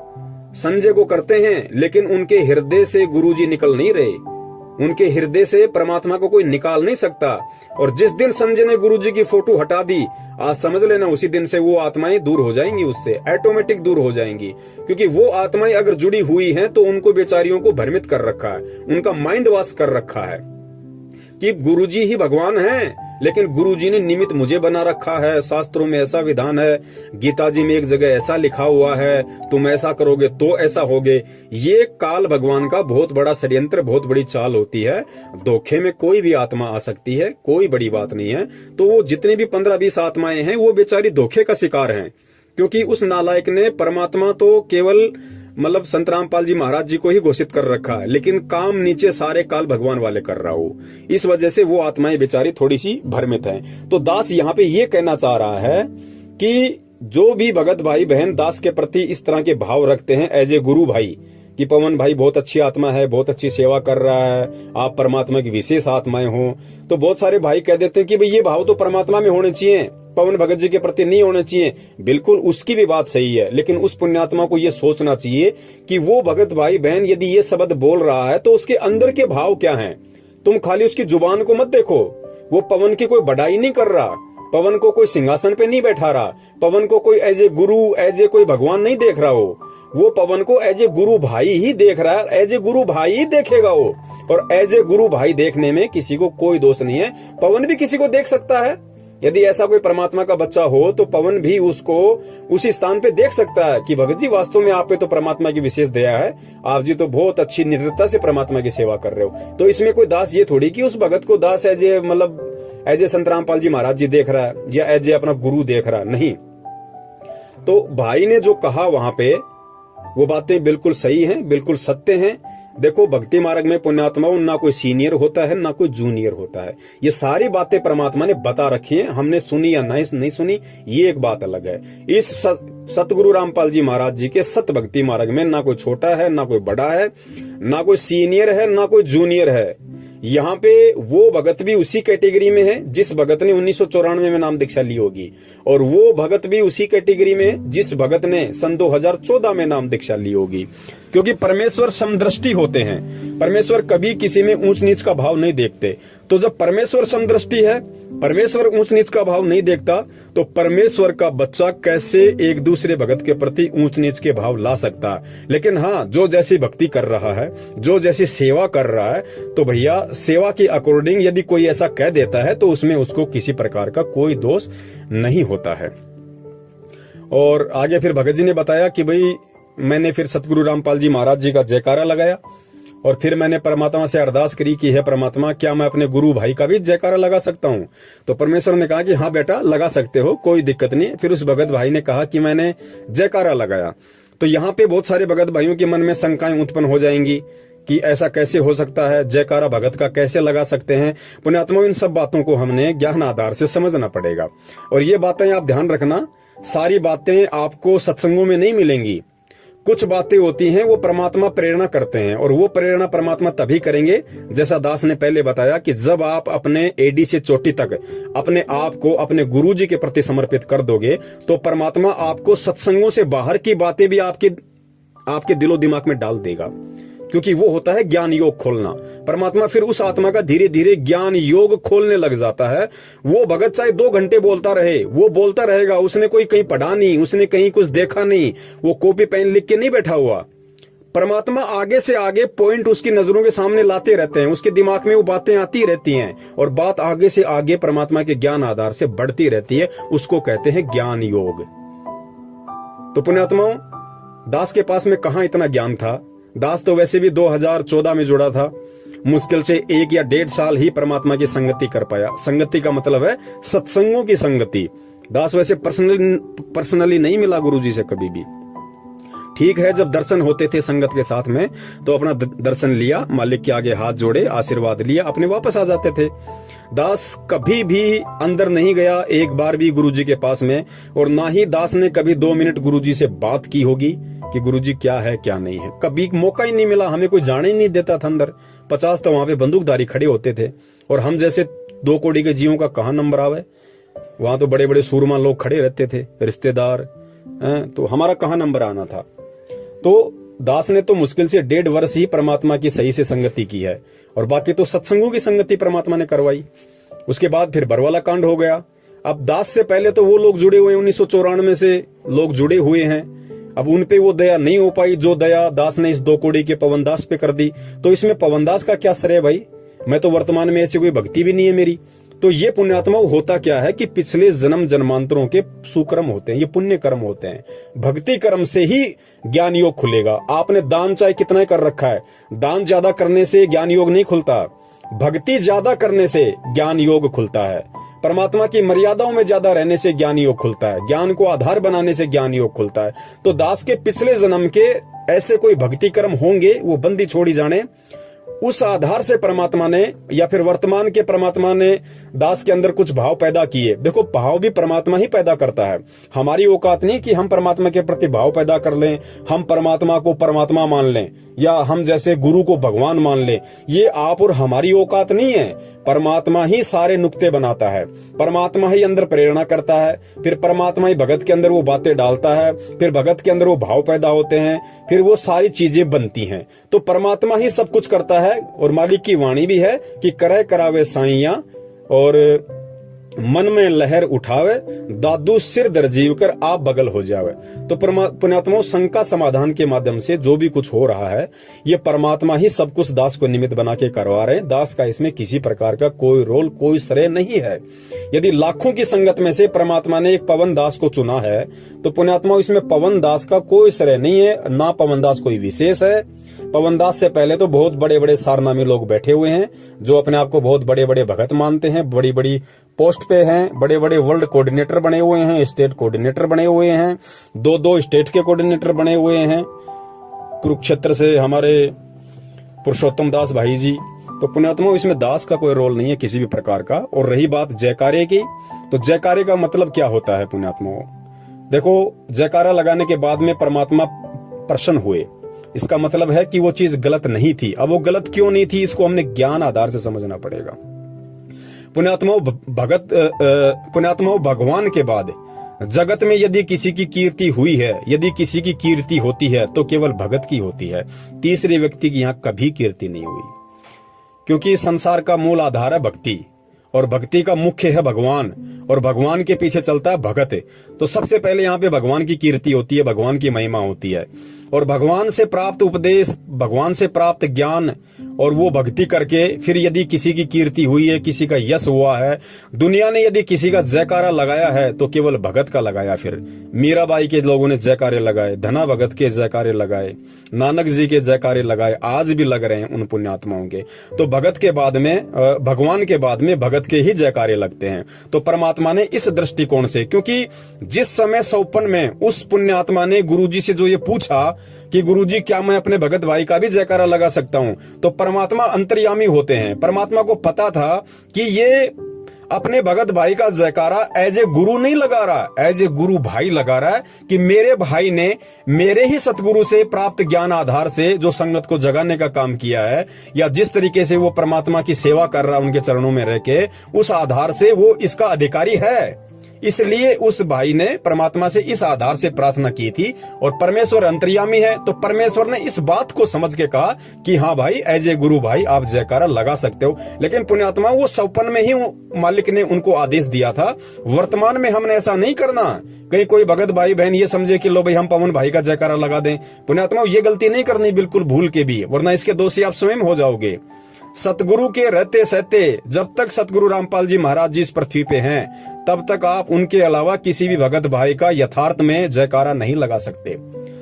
संजय को करते हैं, लेकिन उनके हृदय से गुरुजी निकल नहीं रहे। उनके हृदय से परमात्मा को कोई निकाल नहीं सकता। और जिस दिन संजय ने गुरुजी की फोटो हटा दी, आज समझ लेना उसी दिन से वो आत्माएं दूर हो जाएंगी, उससे ऑटोमेटिक दूर हो जाएंगी। क्योंकि वो आत्माएं अगर जुड़ी हुई हैं तो उनको बेचारियों को भ्रमित कर रखा है, उनका माइंड वॉश कर रखा है कि गुरुजी ही भगवान हैं, लेकिन गुरुजी ने निमित्त मुझे बना रखा है। शास्त्रों में ऐसा विधान है, गीता जी में एक जगह ऐसा लिखा हुआ है, तुम ऐसा करोगे तो ऐसा होगे। ये काल भगवान का बहुत बड़ा षड्यंत्र, बहुत बड़ी चाल होती है। धोखे में कोई भी आत्मा आ सकती है, कोई बड़ी बात नहीं है। तो वो जितने भी 15-20 आत्माएं हैं वो बेचारी धोखे का शिकार हैं, क्योंकि उस नालायक ने परमात्मा तो केवल मतलब संत रामपाल जी महाराज जी को ही घोषित कर रखा है, लेकिन काम नीचे सारे काल भगवान वाले कर रहा हो। इस वजह से वो आत्माएं बेचारी थोड़ी सी भ्रमित हैं। तो दास यहाँ पे ये कहना चाह रहा है कि जो भी भगत भाई बहन दास के प्रति इस तरह के भाव रखते हैं एज ए गुरु भाई, कि पवन भाई बहुत अच्छी आत्मा है, बहुत अच्छी सेवा कर रहा है, आप परमात्मा की विशेष आत्माएं हो, तो बहुत सारे भाई कह देते हैं कि भाई ये भाव तो परमात्मा में होने चाहिए, पवन भगत जी के प्रति नहीं होने चाहिए। बिल्कुल उसकी भी बात सही है, लेकिन उस पुण्यात्मा को ये सोचना चाहिए कि वो भगत भाई बहन यदि ये शब्द बोल रहा है तो उसके अंदर के भाव क्या हैं। तुम खाली उसकी जुबान को मत देखो, वो पवन की कोई बड़ाई नहीं कर रहा, पवन को कोई सिंहासन पे नहीं बैठा रहा, पवन को कोई as a Guru, as a कोई भगवान नहीं देख रहा हो, वो पवन को एज ए गुरु भाई ही देख रहा है, एज ए गुरु भाई ही देखेगा वो। और एज ए गुरु भाई देखने में किसी को कोई दोष नहीं है, पवन भी किसी को देख सकता है। यदि ऐसा कोई परमात्मा का बच्चा हो तो पवन भी उसको उसी स्थान पे देख सकता है कि भगत जी वास्तव में आप पे तो परमात्मा की विशेष दया है, आप जी तो बहुत अच्छी निर्भरता से परमात्मा की सेवा कर रहे हो। तो इसमें कोई दास ये थोड़ी कि उस भगत को दास एज ए मतलब एज ए संत रामपाल जी महाराज जी देख रहा है या एज ए अपना गुरु देख रहा है, नहीं। तो भाई ने जो कहा वहां पे वो बातें बिल्कुल सही हैं, बिल्कुल सत्य हैं। देखो भक्ति मार्ग में पुण्यात्माओं ना कोई सीनियर होता है ना कोई जूनियर होता है, ये सारी बातें परमात्मा ने बता रखी हैं, हमने सुनी या नहीं सुनी ये एक बात अलग है। इस सतगुरु रामपाल जी महाराज जी के सत भक्ति मार्ग में ना कोई छोटा है ना कोई बड़ा है, ना कोई सीनियर है ना कोई जूनियर है। यहाँ पे वो भगत भी उसी कैटेगरी में है जिस भगत ने 1994 में नाम दीक्षा ली होगी, और वो भगत भी उसी कैटेगरी में जिस भगत ने सन 2014 में नाम दीक्षा ली होगी। क्योंकि परमेश्वर समदृष्टि होते हैं, परमेश्वर कभी किसी में ऊंच नीच का भाव नहीं देखते। तो जब परमेश्वर समदृष्टि है, परमेश्वर ऊंच नीच का भाव नहीं देखता, तो परमेश्वर का बच्चा कैसे एक दूसरे भगत के प्रति ऊंच नीच के भाव ला सकता है। लेकिन हाँ, जो जैसी भक्ति कर रहा है, जो जैसी सेवा कर रहा है, तो भैया सेवा के अकॉर्डिंग यदि कोई ऐसा कह देता है तो उसमें उसको किसी प्रकार का कोई दोष नहीं होता है। और आगे फिर भगत जी ने बताया कि भाई मैंने फिर सतगुरु रामपाल जी महाराज जी का जयकारा लगाया और फिर मैंने परमात्मा से अरदास करी कि हे परमात्मा, क्या मैं अपने गुरु भाई का भी जयकारा लगा सकता हूँ? तो परमेश्वर ने कहा कि हाँ बेटा लगा सकते हो, कोई दिक्कत नहीं। फिर उस भगत भाई ने कहा कि मैंने जयकारा लगाया। तो यहाँ पे बहुत सारे भगत भाइयों के मन में शंकाएं उत्पन्न हो जाएंगी कि ऐसा कैसे हो सकता है, जयकारा भगत का कैसे लगा सकते हैं। पुण्यात्माओं, इन सब बातों को हमने ज्ञान आधार से समझना पड़ेगा। और ये बातें आप ध्यान रखना, सारी बातें आपको सत्संगों में नहीं मिलेंगी। कुछ बातें होती हैं वो परमात्मा प्रेरणा करते हैं, और वो प्रेरणा परमात्मा तभी करेंगे जैसा दास ने पहले बताया कि जब आप अपने एडी से चोटी तक अपने आप को अपने गुरुजी के प्रति समर्पित कर दोगे तो परमात्मा आपको सत्संगों से बाहर की बातें भी आपके दिलो दिमाग में डाल देगा, क्योंकि वो होता है ज्ञान योग खोलना। परमात्मा फिर उस आत्मा का धीरे धीरे ज्ञान योग खोलने लग जाता है। वो भगत चाहे 2 घंटे बोलता रहे, वो बोलता रहेगा, उसने कोई कहीं पढ़ा नहीं, उसने कहीं कुछ देखा नहीं, वो कॉपी पेन लिख के नहीं बैठा हुआ। परमात्मा आगे से आगे पॉइंट उसकी नजरों के सामने लाते रहते हैं, उसके दिमाग में वो बातें आती रहती हैं और बात आगे से आगे परमात्मा के ज्ञान आधार से बढ़ती रहती है। उसको कहते हैं ज्ञान योग। तो पुण्यात्माओं, दास के पास में कहां इतना ज्ञान था। दास तो वैसे भी 2014 में जुड़ा था, मुश्किल से 1 या 1.5 साल ही परमात्मा की संगति कर पाया। संगति का मतलब है सत्संगों की संगति। दास वैसे पर्सनली नहीं मिला गुरुजी से कभी भी। ठीक है, जब दर्शन होते थे संगत के साथ में तो अपना दर्शन लिया, मालिक के आगे हाथ जोड़े, आशीर्वाद लिया, अपने वापस आ जाते थे। दास कभी भी अंदर नहीं गया एक बार भी गुरुजी के पास में, और ना ही दास ने कभी 2 मिनट गुरुजी से बात की होगी कि गुरुजी क्या है क्या नहीं है। कभी मौका ही नहीं मिला, हमें कोई जाने ही नहीं देता था अंदर। 50 तो वहां पे बंदूकधारी खड़े होते थे, और हम जैसे 2 कौड़ी के जीवों का कहां नंबर आवे। वहां तो बड़े बड़े सूरमा लोग खड़े रहते थे, रिश्तेदार, तो हमारा कहां नंबर आना था। तो दास ने तो मुश्किल से 1.5 वर्ष ही परमात्मा की सही से संगति की है, और बाकी तो सत्संगों की संगति परमात्मा ने करवाई। उसके बाद फिर बरवाला कांड हो गया। अब दास से पहले तो वो लोग जुड़े हुए 1994 से लोग जुड़े हुए हैं, अब उन पे वो दया नहीं हो पाई जो दया दास ने इस 2 कौड़ी के पवनदास पे कर दी। तो इसमें पवनदास का क्या श्रेय भाई? मैं तो वर्तमान में ऐसी कोई भक्ति भी नहीं है मेरी। तो ये पुण्यात्मा होता क्या है कि पिछले जन्म जन्मांतरों के सुकर्म होते हैं, ये पुण्य कर्म होते हैं। भक्ति कर्म से ही ज्ञान योग खुलेगा। आपने दान चाहे कितना कर रखा है, दान ज्यादा करने से ज्ञान योग नहीं खुलता, भक्ति ज्यादा करने से ज्ञान योग खुलता है। परमात्मा की मर्यादाओं में ज्यादा रहने से ज्ञान योग खुलता है, ज्ञान को आधार बनाने से ज्ञान योग खुलता है। तो दास के पिछले जन्म के ऐसे कोई भक्ति कर्म होंगे, वो बंदी छोड़ी जाने, उस आधार से परमात्मा ने या फिर वर्तमान के परमात्मा ने दास के अंदर कुछ भाव पैदा किए। देखो, भाव भी परमात्मा ही पैदा करता है, हमारी औकात नहीं कि हम परमात्मा के प्रति भाव पैदा कर लें, हम परमात्मा को परमात्मा मान लें या हम जैसे गुरु को भगवान मान लें। ये आप और हमारी औकात नहीं है। परमात्मा ही सारे नुक्ते बनाता है, परमात्मा ही अंदर प्रेरणा करता है, फिर परमात्मा ही भगत के अंदर वो बातें डालता है, फिर भगत के अंदर वो भाव पैदा होते हैं, फिर वो सारी चीजें बनती हैं। तो परमात्मा ही सब कुछ करता है। है और मालिक की वाणी भी है कि करे करावे साइया और मन में लहर उठावे, दादू सिर दर्जीव कर आप बगल हो जावे। तो पुण्यात्माओं, शंका समाधान के माध्यम से जो भी कुछ हो रहा है ये परमात्मा ही सब कुछ दास को निमित्त बना के करवा रहे हैं। दास का इसमें किसी प्रकार का कोई रोल, कोई श्रेय नहीं है। यदि लाखों की संगत में से परमात्मा ने एक पवन दास को चुना है तो पुण्यात्माओं, इसमें पवन दास का कोई श्रेय नहीं है, ना पवन दास कोई विशेष है। पवन दास से पहले तो बहुत बड़े बड़े सारनामी लोग बैठे हुए हैं जो अपने आप को बहुत बड़े बड़े भगत मानते हैं, बड़ी बड़ी पोस्ट पे हैं, बड़े बड़े वर्ल्ड कोऑर्डिनेटर बने हुए हैं, स्टेट कोऑर्डिनेटर बने हुए हैं, दो स्टेट के कोऑर्डिनेटर बने हुए हैं। कुरुक्षेत्र से हमारे पुरुषोत्तम दास भाई जी। तो पुण्यात्माओं, इसमें दास का कोई रोल नहीं है किसी भी प्रकार का। और रही बात जयकारे की, तो जयकारे का मतलब क्या होता है पुण्यात्माओं? देखो, जयकारा लगाने के बाद में परमात्मा प्रसन्न हुए, इसका मतलब है कि वो चीज गलत नहीं थी। अब वो गलत क्यों नहीं थी, इसको हमने ज्ञान आधार से समझना पड़ेगा। पुण्यात्माओं, भगवान के बाद जगत में यदि किसी की कीर्ति हुई है, यदि किसी की कीर्ति होती है तो केवल भगत की होती है। तीसरे व्यक्ति की यहाँ कभी कीर्ति नहीं हुई, क्योंकि संसार का मूल आधार है भक्ति और भक्ति का मुख्य है भगवान और भगवान के पीछे चलता है भगत। तो सबसे पहले यहाँ पे भगवान की कीर्ति होती है, भगवान की महिमा होती है और भगवान से प्राप्त उपदेश, भगवान से प्राप्त ज्ञान और वो भक्ति करके फिर यदि किसी की कीर्ति हुई है, किसी का यश हुआ है, दुनिया ने यदि किसी का जयकारा लगाया है तो केवल भगत का लगाया। फिर मीराबाई के लोगों ने जयकारे लगाए, धना भगत के जयकारे लगाए, नानक जी के जयकारे लगाए, आज भी लग रहे हैं उन पुण्यात्माओं के। तो भगत के बाद में, भगवान के बाद में भगत के ही जयकारे लगते हैं। तो परमात्मा ने इस दृष्टिकोण से, क्योंकि जिस समय 54 में उस पुण्यात्मा ने गुरुजी से जो ये पूछा कि गुरुजी क्या मैं अपने भगत भाई का भी जयकारा लगा सकता हूं, तो परमात्मा अंतर्यामी होते हैं। परमात्मा को पता था कि ये अपने भगत भाई का जयकारा एज ए गुरु नहीं लगा रहा, एज ए गुरु भाई लगा रहा है कि मेरे भाई ने मेरे ही सतगुरु से प्राप्त ज्ञान आधार से जो संगत को जगाने का काम किया है, या जिस तरीके से वो परमात्मा की सेवा कर रहा है उनके चरणों में रह के, उस आधार से वो इसका अधिकारी है। इसलिए उस भाई ने परमात्मा से इस आधार से प्रार्थना की थी और परमेश्वर अंतर्यामी है, तो परमेश्वर ने इस बात को समझ के कहा कि हाँ भाई, एज ए गुरु भाई आप जयकारा लगा सकते हो। लेकिन पुण्यात्मा, वो 54 में ही मालिक ने उनको आदेश दिया था। वर्तमान में हमने ऐसा नहीं करना, कहीं कोई भगत भाई बहन ये समझे कि लो भाई हम पवन भाई का जयकारा लगा दें। पुण्यात्मा, ये गलती नहीं करनी बिल्कुल भूल के भी, वरना इसके दोषी आप स्वयं हो जाओगे। सतगुरु के रहते सहते, जब तक सतगुरु रामपाल जी महाराज जी इस पृथ्वी पे हैं, तब तक आप उनके अलावा किसी भी भगत भाई का यथार्थ में जयकारा नहीं लगा सकते।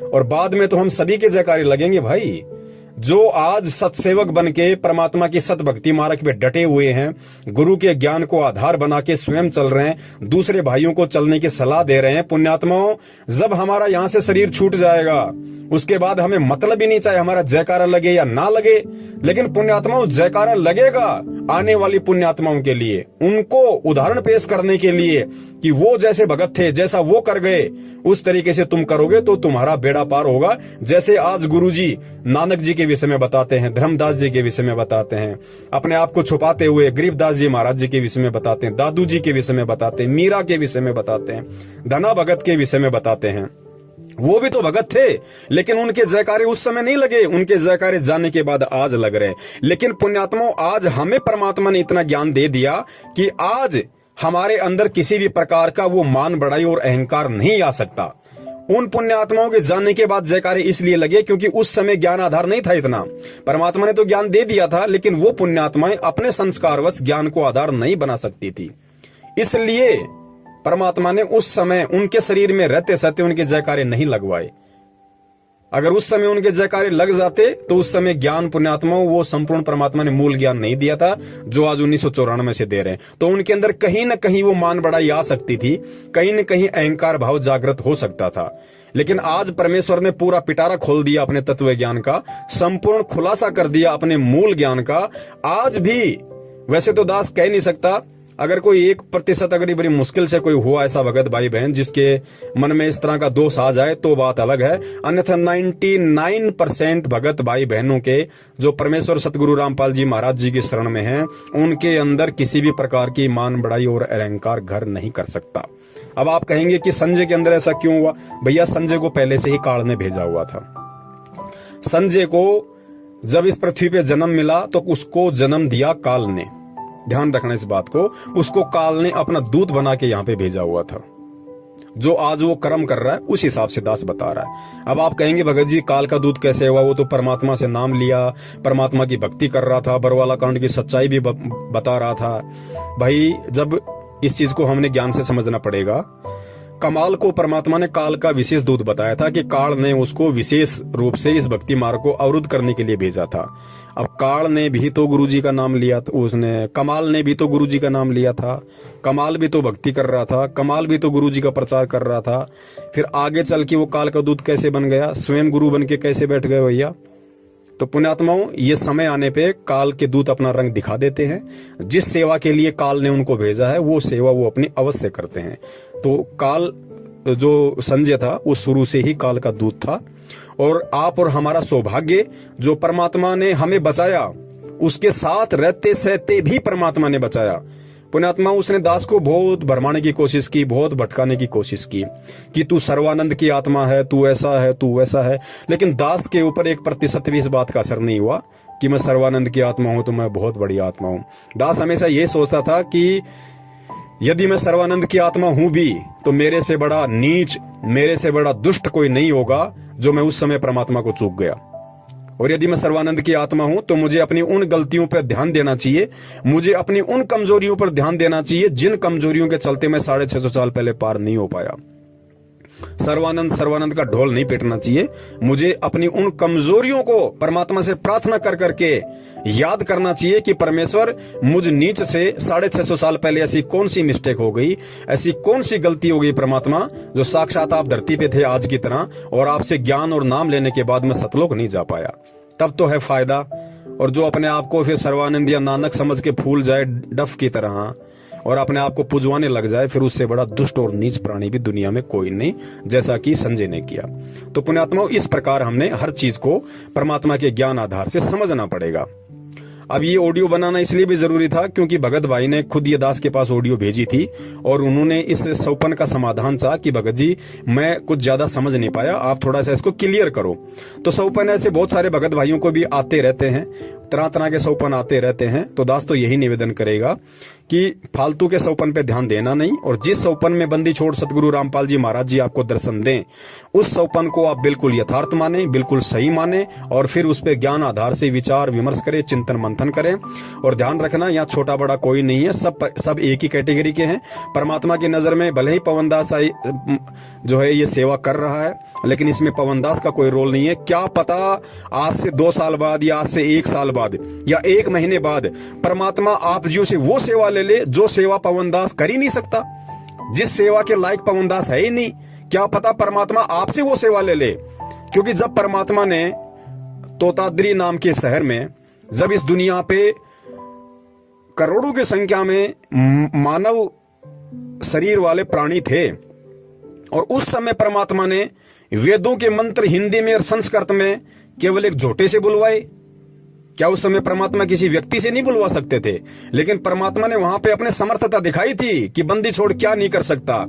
और बाद में तो हम सभी के जयकारे लगेंगे भाई। जो आज सतसेवक बन के परमात्मा की सत भक्ति मार्ग पे डटे हुए हैं, गुरु के ज्ञान को आधार बना के स्वयं चल रहे हैं, दूसरे भाइयों को चलने की सलाह दे रहे हैं। पुण्यात्माओं, जब हमारा यहाँ से शरीर छूट जाएगा उसके बाद हमें मतलब ही नहीं चाहे हमारा जयकारा लगे या ना लगे, लेकिन पुण्यात्माओं जयकारा लगेगा आने वाली पुण्यात्माओं के लिए, उनको उदाहरण पेश करने के लिए कि वो जैसे भगत थे, जैसा वो कर गए, उस तरीके से तुम करोगे तो तुम्हारा बेड़ा पार होगा। जैसे आज गुरुजी नानक जी के विषय में बताते हैं, धर्मदास जी के विषय में बताते हैं, अपने आप को छुपाते हुए गरीबदास जी महाराज जी के विषय में बताते हैं, दादू जी के विषय में बताते हैं, मीरा के विषय में बताते हैं, धना भगत के विषय में बताते हैं। वो भी तो भगत थे, लेकिन उनके जयकारे उस समय नहीं लगे, उनके जयकारे जाने के बाद आज लग रहे। लेकिन पुण्यात्माओं, आज हमें परमात्मा ने इतना ज्ञान दे दिया कि आज हमारे अंदर किसी भी प्रकार का वो मान बढ़ाई और अहंकार नहीं आ सकता। उन पुण्यात्माओं के जाने के बाद जयकारे इसलिए लगे क्योंकि उस समय ज्ञान आधार नहीं था इतना। परमात्मा ने तो ज्ञान दे दिया था, लेकिन वो पुण्यात्माएं अपने संस्कारवश ज्ञान को आधार नहीं बना सकती थी। इसलिए परमात्मा ने उस समय उनके शरीर में रहते सहते उनके जयकारे नहीं लगवाए। अगर उस समय उनके जयकारे लग जाते तो उस समय ज्ञान पुण्यात्माओं वो संपूर्ण परमात्मा ने मूल ज्ञान नहीं दिया था जो आज 1994 से दे रहे हैं। तो उनके अंदर कहीं न कहीं वो मान बढ़ाई आ सकती थी, कहीं न कहीं अहंकार भाव जागृत हो सकता था। लेकिन आज परमेश्वर ने पूरा पिटारा खोल दिया अपने तत्व ज्ञान का, संपूर्ण खुलासा कर दिया अपने मूल ज्ञान का। आज भी वैसे तो दास कह नहीं सकता, अगर कोई 1% अगर बड़ी मुश्किल से कोई हुआ ऐसा भगत भाई बहन जिसके मन में इस तरह का दोष आ जाए तो बात अलग है, अन्यथा 99% भगत भाई बहनों के जो परमेश्वर सतगुरु रामपाल जी महाराज जी की शरण में हैं, उनके अंदर किसी भी प्रकार की मान बढ़ाई और अहंकार घर नहीं कर सकता। अब आप कहेंगे कि संजय के अंदर ऐसा क्यों हुआ? भैया, संजय को पहले से ही काल ने भेजा हुआ था। संजय को जब इस पृथ्वी पे जन्म मिला तो उसको जन्म दिया काल ने। ध्यान रखना इस बात को, उसको काल ने अपना दूत बना के यहाँ पे भेजा हुआ था। जो आज वो कर्म कर रहा है उस हिसाब से दास बता रहा है। अब आप कहेंगे भगत जी काल का दूत कैसे हुआ, वो तो परमात्मा से नाम लिया, परमात्मा की भक्ति कर रहा था, बरवाला कांड की सच्चाई भी बता रहा था। भाई जब इस चीज को हमने ज्ञान से समझना पड़ेगा। कमाल को परमात्मा ने काल का विशेष दूत बताया था कि काल ने उसको विशेष रूप से इस भक्ति मार्ग को अवरुद्ध करने के लिए भेजा था। अब काल ने भी तो गुरुजी का नाम लिया था, उसने कमाल ने भी तो गुरुजी का नाम लिया था, कमाल भी तो भक्ति कर रहा था, कमाल भी तो गुरुजी का प्रचार कर रहा था। फिर आगे चल के वो काल का दूत कैसे बन गया, स्वयं गुरु बन के कैसे बैठ गए भैया। तो पुण्यात्माओं, ये समय आने पे काल के दूत अपना रंग दिखा देते हैं। जिस सेवा के लिए काल ने उनको भेजा है वो सेवा वो अपनी अवश्य करते हैं। तो काल जो संजय था वो शुरू से ही काल का दूत था। और आप और हमारा सौभाग्य जो परमात्मा ने हमें बचाया, उसके साथ रहते सहते भी परमात्मा ने बचाया। पुण्यात्मा, उसने दास को बहुत भरमाने की कोशिश की, बहुत भटकाने की कोशिश की कि तू सर्वानंद की आत्मा है, तू ऐसा है, तू वैसा है। लेकिन दास के ऊपर 1% भी इस बात का असर नहीं हुआ कि मैं सर्वानंद की आत्मा हूं तो मैं बहुत बड़ी आत्मा हूं। दास हमेशा ये सोचता था कि यदि मैं सर्वानंद की आत्मा हूं भी तो मेरे से बड़ा नीच, मेरे से बड़ा दुष्ट कोई नहीं होगा जो मैं उस समय परमात्मा को चूक गया। और यदि मैं सर्वानंद की आत्मा हूं तो मुझे अपनी उन गलतियों पर ध्यान देना चाहिए, मुझे अपनी उन कमजोरियों पर ध्यान देना चाहिए जिन कमजोरियों के चलते मैं 650 साल पहले पार नहीं हो पाया। सर्वानंद का ढोल नहीं पीटना चाहिए, मुझे अपनी उन कमजोरियों को परमात्मा से प्रार्थना कर करके याद करना चाहिए कि परमेश्वर मुझ नीच से 650 साल पहले ऐसी कौन सी मिस्टेक हो गई, ऐसी कौन सी गलती हो गई परमात्मा, जो साक्षात आप धरती पे थे आज की तरह और आपसे ज्ञान और नाम लेने के बाद मैं सतलोक नहीं जा पाया। तब तो है फायदा। और जो अपने आप को फिर सर्वानंद या नानक समझ के फूल जाए डफ की तरह और अपने आप को पुजवाने लग जाए, फिर उससे बड़ा दुष्ट और नीच प्राणी भी दुनिया में कोई नहीं, जैसा कि संजय ने किया। तो पुण्यात्माओं, इस प्रकार हमने हर चीज को परमात्मा के ज्ञान आधार से समझना पड़ेगा। अब ये ऑडियो बनाना इसलिए भी जरूरी था क्योंकि भगत भाई ने खुद ये दास के पास ऑडियो भेजी थी और उन्होंने इस सौपन का समाधान चाहा कि भगत जी मैं कुछ ज्यादा समझ नहीं पाया, आप थोड़ा सा इसको क्लियर करो। तो सौपन ऐसे बहुत सारे भगत भाइयों को भी आते रहते हैं, तरह तरह के सौपन आते रहते हैं। तो दास तो यही निवेदन करेगा कि फालतू के सौपन पे ध्यान देना नहीं, और जिस सौपन में बंदी छोड़ सतगुरु रामपाल जी महाराज जी आपको दर्शन दें, उस सौपन को आप बिल्कुल यथार्थ माने, बिल्कुल सही माने और फिर उस पे ज्ञान आधार से विचार विमर्श करें, चिंतन मंथन करें। और ध्यान रखना, यहाँ छोटा बड़ा कोई नहीं है, सब एक ही कैटेगरी के हैं। परमात्मा की नजर में भले ही पवनदास जो है ये सेवा कर रहा है, लेकिन इसमें पवनदास का कोई रोल नहीं है। क्या पता आज से 2 साल बाद या आज से 1 साल बाद या 1 महीने बाद परमात्मा आप जियों से वो सेवा ले ले जो सेवा पवनदास कर ही नहीं सकता, जिस सेवा के लायक पवनदास है ही नहीं। क्या पता परमात्मा आपसे वो सेवा ले ले। क्योंकि जब परमात्मा ने तोताद्री नाम के शहर में, जब इस दुनिया पे करोड़ों की संख्या में मानव शरीर वाले प्राणी थे और उस समय परमात्मा ने वेदों के मंत्र हिंदी में और संस्कृत में केवल एक झोटे से बुलवाए। क्या उस समय परमात्मा किसी व्यक्ति से नहीं बुलवा सकते थे? लेकिन परमात्मा ने वहां पे अपने समर्थता दिखाई थी कि बंदी छोड़ क्या नहीं कर सकता।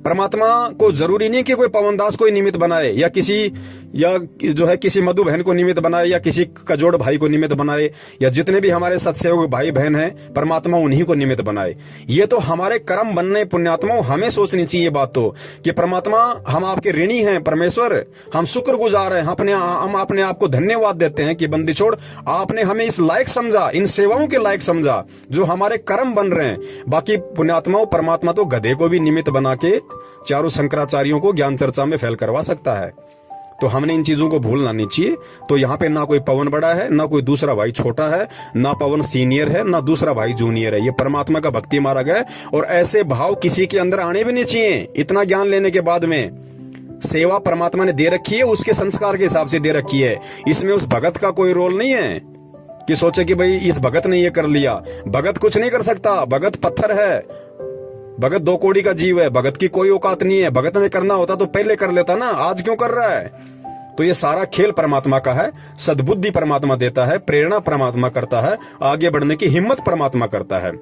परमात्मा को जरूरी नहीं कि कोई पवनदास को निमित्त बनाए या किसी मधु बहन को निमित्त बनाए या किसी कजोड़ भाई को निमित्त बनाए या जितने भी हमारे सत्सेवक भाई बहन हैं परमात्मा उन्हीं को निमित्त बनाए। ये तो हमारे कर्म बनने पुण्यात्माओं हमें सोचनी चाहिए बात तो कि परमात्मा हम आपके ऋणी हैं, परमेश्वर हम शुक्रगुजार हैं, हम अपने आप को धन्यवाद देते हैं कि बंदी छोड़ आपने हमें इस लायक समझा, इन सेवाओं के लायक समझा जो हमारे कर्म बन रहे हैं। बाकी पुण्यात्माओं परमात्मा तो गधे को भी निमित्त बना के चारों शंकराचार्यों को ज्ञान चर्चा में फेल करवा सकता है। तो हमने इन चीजों को भूलना नहीं चाहिए। तो यहाँ पे ना कोई पवन बड़ा है, ना कोई दूसरा भाई छोटा है, ना पवन सीनियर है, ना दूसरा भाई जूनियर है। ये परमात्मा का भक्ति मार्ग है और ऐसे भाव किसी के अंदर आने भी नहीं चाहिए। इतना ज्ञान लेने के बाद में सेवा परमात्मा ने दे रखी है, उसके संस्कार के हिसाब से दे रखी है। इसमें उस भगत का कोई रोल नहीं है कि सोचे कि भाई इस भगत ने ये कर लिया। भगत कुछ नहीं कर सकता, भगत पत्थर है, भगत 2 कौड़ी का जीव है, भगत की कोई औकात नहीं है। भगत ने करना होता तो पहले कर लेता ना, आज क्यों कर रहा है? तो ये सारा खेल परमात्मा का है। सद्बुद्धि परमात्मा देता है, प्रेरणा परमात्मा करता है, आगे बढ़ने की हिम्मत परमात्मा करता है।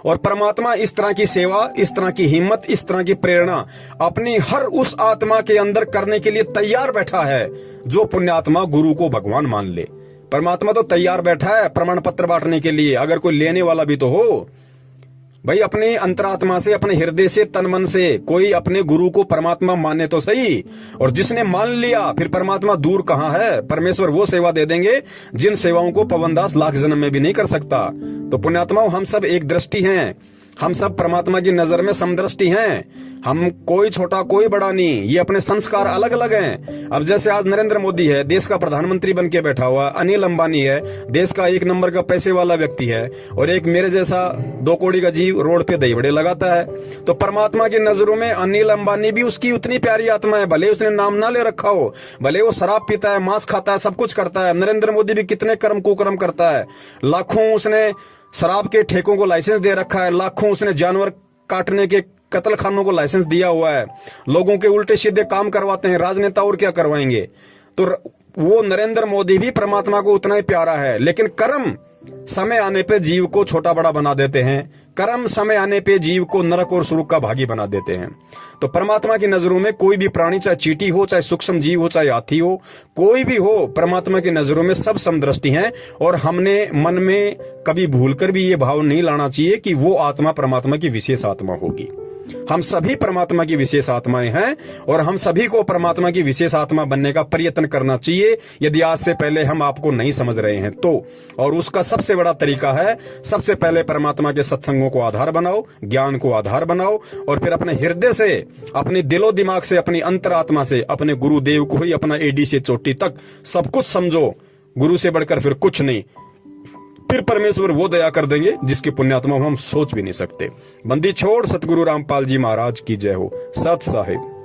और परमात्मा इस तरह की सेवा, इस तरह की हिम्मत, इस तरह की प्रेरणा अपनी हर उस आत्मा के अंदर करने के लिए तैयार बैठा है जो पुण्यात्मा गुरु को भगवान मान ले। परमात्मा तो तैयार बैठा है प्रमाण पत्र बांटने के लिए, अगर कोई लेने वाला भी तो हो। भाई अपने अंतरात्मा से, अपने हृदय से, तन मन से कोई अपने गुरु को परमात्मा माने तो सही। और जिसने मान लिया फिर परमात्मा दूर कहाँ है। परमेश्वर वो सेवा दे देंगे जिन सेवाओं को पवनदास लाख जन्म में भी नहीं कर सकता। तो पुण्यात्माओं, हम सब एक दृष्टि हैं, हम सब परमात्मा की नजर में समदृष्टि हैं। हम कोई छोटा कोई बड़ा नहीं, ये अपने संस्कार अलग अलग हैं। अब जैसे आज नरेंद्र मोदी है, देश का प्रधानमंत्री बन के बैठा हुआ, अनिल अंबानी है, देश का 1 नंबर का पैसे वाला व्यक्ति है, और एक मेरे जैसा 2 कौड़ी का जीव रोड पे दही बड़े लगाता है। तो परमात्मा की नजरों में अनिल अंबानी भी उसकी उतनी प्यारी आत्मा है, भले उसने नाम ना ले रखा हो, भले वो शराब पीता है, मांस खाता है, सब कुछ करता है। नरेंद्र मोदी भी कितने कर्म कुकर्म करता है, लाखों उसने शराब के ठेकों को लाइसेंस दे रखा है, लाखों उसने जानवर काटने के कत्ल खानों को लाइसेंस दिया हुआ है, लोगों के उल्टे सीधे काम करवाते हैं। राजनेता और क्या करवाएंगे। तो वो नरेंद्र मोदी भी परमात्मा को उतना ही प्यारा है, लेकिन कर्म समय आने पे जीव को छोटा बड़ा बना देते हैं। कर्म समय आने पे जीव को नरक और सुरुक का भागी बना देते हैं। तो परमात्मा की नजरों में कोई भी प्राणी, चाहे चींटी हो, चाहे सूक्ष्म जीव हो, चाहे हाथी हो, कोई भी हो, परमात्मा की नजरों में सब समदृष्टि हैं। और हमने मन में कभी भूलकर भी ये भाव नहीं लाना चाहिए कि वो आत्मा परमात्मा की विशेष आत्मा होगी। हम सभी परमात्मा की विशेष आत्माएं हैं और हम सभी को परमात्मा की विशेष आत्मा बनने का प्रयत्न करना चाहिए, यदि आज से पहले हम आपको नहीं समझ रहे हैं तो। और उसका सबसे बड़ा तरीका है, सबसे पहले परमात्मा के सत्संगों को आधार बनाओ, ज्ञान को आधार बनाओ, और फिर अपने हृदय से, अपने दिलो दिमाग से, अपनी अंतरात्मा से अपने गुरुदेव को ही अपना एडी से चोटी तक सब कुछ समझो। गुरु से बढ़कर फिर कुछ नहीं। फिर परमेश्वर वो दया कर देंगे जिसकी पुण्यात्मा हम सोच भी नहीं सकते। बंदी छोड़ सतगुरु रामपाल जी महाराज की जय हो। सत साहिब।